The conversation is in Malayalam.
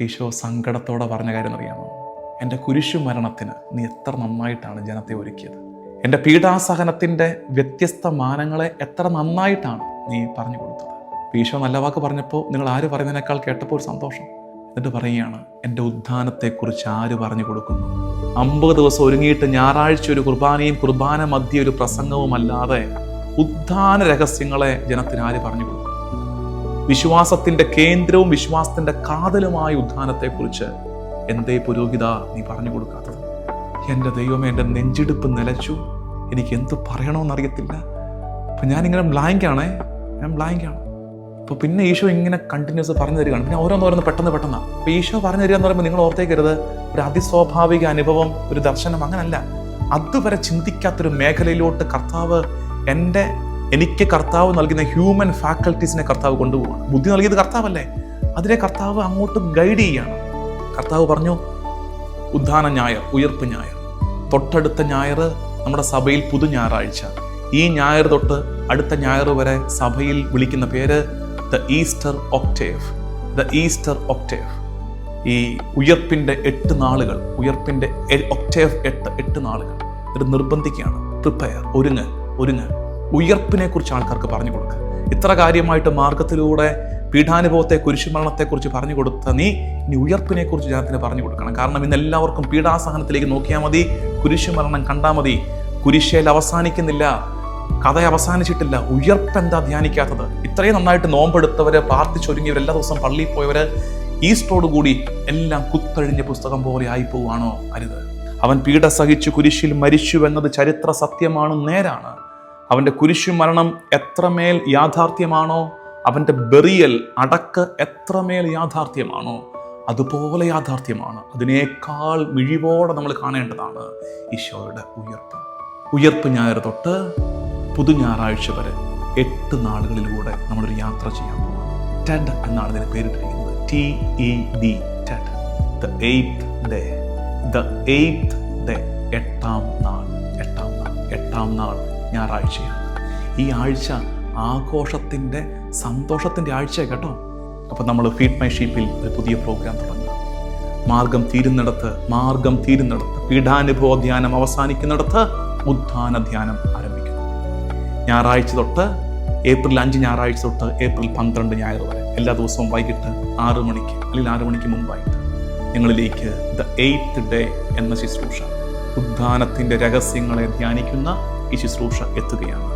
ഈശോ സങ്കടത്തോടെ പറഞ്ഞ കാര്യം അറിയാമോ? എൻ്റെ കുരിശു മരണത്തിന് നീ എത്ര നന്നായിട്ടാണ് ജനത്തെ ഒരുക്കിയത്. എൻ്റെ പീഡാസഹനത്തിൻ്റെ വ്യത്യസ്ത മാനങ്ങളെ എത്ര നന്നായിട്ടാണ് നീ പറഞ്ഞു കൊടുത്തത്. ഈശോ നല്ല വാക്ക് പറഞ്ഞപ്പോൾ നിങ്ങൾ ആര് പറയുന്നതിനേക്കാൾ കേട്ടപ്പോൾ ഒരു സന്തോഷം. എന്നിട്ട് പറയുകയാണ്, എൻ്റെ ഉത്ഥാനത്തെക്കുറിച്ച് ആര് പറഞ്ഞു കൊടുക്കുന്നു? 50 ദിവസം ഒരുങ്ങിയിട്ട് ഞായറാഴ്ച ഒരു കുർബാനയും കുർബാന മധ്യ ഒരു പ്രസംഗവും അല്ലാതെ ഉത്ഥാന രഹസ്യങ്ങളെ ജനത്തിന് ആര് പറഞ്ഞു കൊടുക്കും? വിശ്വാസത്തിൻ്റെ കേന്ദ്രവും വിശ്വാസത്തിൻ്റെ കാതലുമായ ഉത്ഥാനത്തെക്കുറിച്ച് എന്തേ പുരോഹിത നീ പറഞ്ഞു കൊടുക്കാത്തത്? എൻ്റെ ദൈവമേ, എൻ്റെ നെഞ്ചിടിപ്പ് നിലച്ചു. എനിക്ക് എന്ത് പറയണമെന്നറിയത്തില്ല. അപ്പം ഞാനിങ്ങനെ ബ്ലാങ്കാണ്. അപ്പോൾ പിന്നെ ഈശോ ഇങ്ങനെ കണ്ടിന്യൂസ് പറഞ്ഞു തരികയാണ്. പിന്നെ ഓരോന്നോരോന്ന് പെട്ടെന്ന്. അപ്പോൾ ഈശോ പറഞ്ഞു തരിക എന്ന് പറയുമ്പോൾ നിങ്ങൾ ഓർത്തേക്കരുത് ഒരു അതിസ്വാഭാവിക അനുഭവം, ഒരു ദർശനം, അങ്ങനല്ല. അതുവരെ ചിന്തിക്കാത്തൊരു മേഖലയിലോട്ട് എനിക്ക് കർത്താവ് നൽകുന്ന ഹ്യൂമൻ ഫാക്കൽറ്റീസിനെ കർത്താവ് കൊണ്ടുപോവാണ്. ബുദ്ധി നൽകിയത് കർത്താവല്ലേ, അതിനെ കർത്താവ് അങ്ങോട്ട് ഗൈഡ് ചെയ്യുകയാണ്. കർത്താവ് പറഞ്ഞു, ഉദ്ധാന ഞായർ, ഉയർപ്പ് ഞായർ, തൊട്ടടുത്ത ഞായർ നമ്മുടെ സഭയിൽ പുതു ഞായറാഴ്ച. ഈ ഞായർ തൊട്ട് അടുത്ത ഞായർ വരെ സഭയിൽ വിളിക്കുന്ന പേര് ദ ഈസ്റ്റർ ഒക്ടേവ്. ഈ ഉയർപ്പിൻ്റെ 8 നാളുകൾ, ഉയർപ്പിൻ്റെ ഒക്ടേവ് 8 നാളുകൾ ഒരു നിർബന്ധിക്കുകയാണ്. പ്രിപ്പയർ, ഒരുങ്ങ്. ഉയർപ്പിനെ കുറിച്ച് ആൾക്കാർക്ക് പറഞ്ഞു കൊടുക്കുക. ഇത്ര കാര്യമായിട്ട് മാർഗത്തിലൂടെ പീഠാനുഭവത്തെ, കുരിശുമരണത്തെക്കുറിച്ച് പറഞ്ഞു കൊടുത്ത നീ ഇനി ഉയർപ്പിനെ കുറിച്ച് ജനത്തിന് പറഞ്ഞു കൊടുക്കണം. കാരണം ഇന്ന് എല്ലാവർക്കും പീഡാസഹനത്തിലേക്ക് നോക്കിയാൽ മതി, കുരിശുമരണം കണ്ടാൽ മതി. കുരിശേൽ അവസാനിക്കുന്നില്ല, കഥ അവസാനിച്ചിട്ടില്ല. ഉയർപ്പ് എന്താ ധ്യാനിക്കാത്തത്? ഇത്രയും നന്നായിട്ട് നോമ്പെടുത്തവര്, പ്രാർത്ഥിച്ചൊരുങ്ങിയവർ, എല്ലാ ദിവസവും പള്ളിയിൽ പോയവര് ഈസ്റ്റോടുകൂടി എല്ലാം കുത്തഴിഞ്ഞ പുസ്തകം പോലെ ആയിപ്പോവാണോ? അരുത്. അവൻ പീഡ സഹിച്ചു കുരിശിൽ മരിച്ചു എന്നത് ചരിത്ര സത്യമാണ്, നേരാണ്. അവൻ്റെ കുരിശു മരണം എത്രമേൽ യാഥാർത്ഥ്യമാണോ, അവൻ്റെ ബെറിയൽ, അടക്ക് എത്രമേൽ യാഥാർത്ഥ്യമാണോ, അതുപോലെ യാഥാർത്ഥ്യമാണ്. അതിനേക്കാൾ മിഴിവോടെ നമ്മൾ കാണേണ്ടതാണ് ഈശോയുടെ ഉയർപ്പ് ഞായർ തൊട്ട് പുതു ഞായറാഴ്ച വരെ 8 നാളുകളിലൂടെ നമ്മളൊരു യാത്ര ചെയ്യാൻ പോകുന്നത്. ടെഡ് എന്നാണ് ഇതിന് പേരിട്ടിരിക്കുന്നത്. TED, Ted. The eighth day. 8ാം നാൾ ഞായറാഴ്ചയാണ്. ഈ ആഴ്ച ആഘോഷത്തിൻ്റെ, സന്തോഷത്തിൻ്റെ ആഴ്ച കേട്ടോ. അപ്പം നമ്മൾ ഫീഡ് മൈ ഷീപ്പിൽ ഒരു പുതിയ പ്രോഗ്രാം തുടങ്ങുക. മാർഗം തീരുന്നിടത്ത് പീഠാനുഭവ ധ്യാനം അവസാനിക്കുന്നിടത്ത് ഉദ്ധാന ധ്യാനം ആരംഭിക്കുന്നു. ഞായറാഴ്ച തൊട്ട് ഏപ്രിൽ 5 ഞായറാഴ്ച തൊട്ട് ഏപ്രിൽ 12 ഞായർ വരെ എല്ലാ ദിവസവും വൈകിട്ട് 6 മണിക്ക് അല്ലെങ്കിൽ 6 മണിക്ക് മുമ്പായിട്ട് നിങ്ങളിലേക്ക് ദ 8th day എന്ന ശുശ്രൂഷ, ഉദ്ധാനത്തിൻ്റെ രഹസ്യങ്ങളെ ധ്യാനിക്കുന്ന ഈ ശുശ്രൂഷ എത്തുകയാണ്.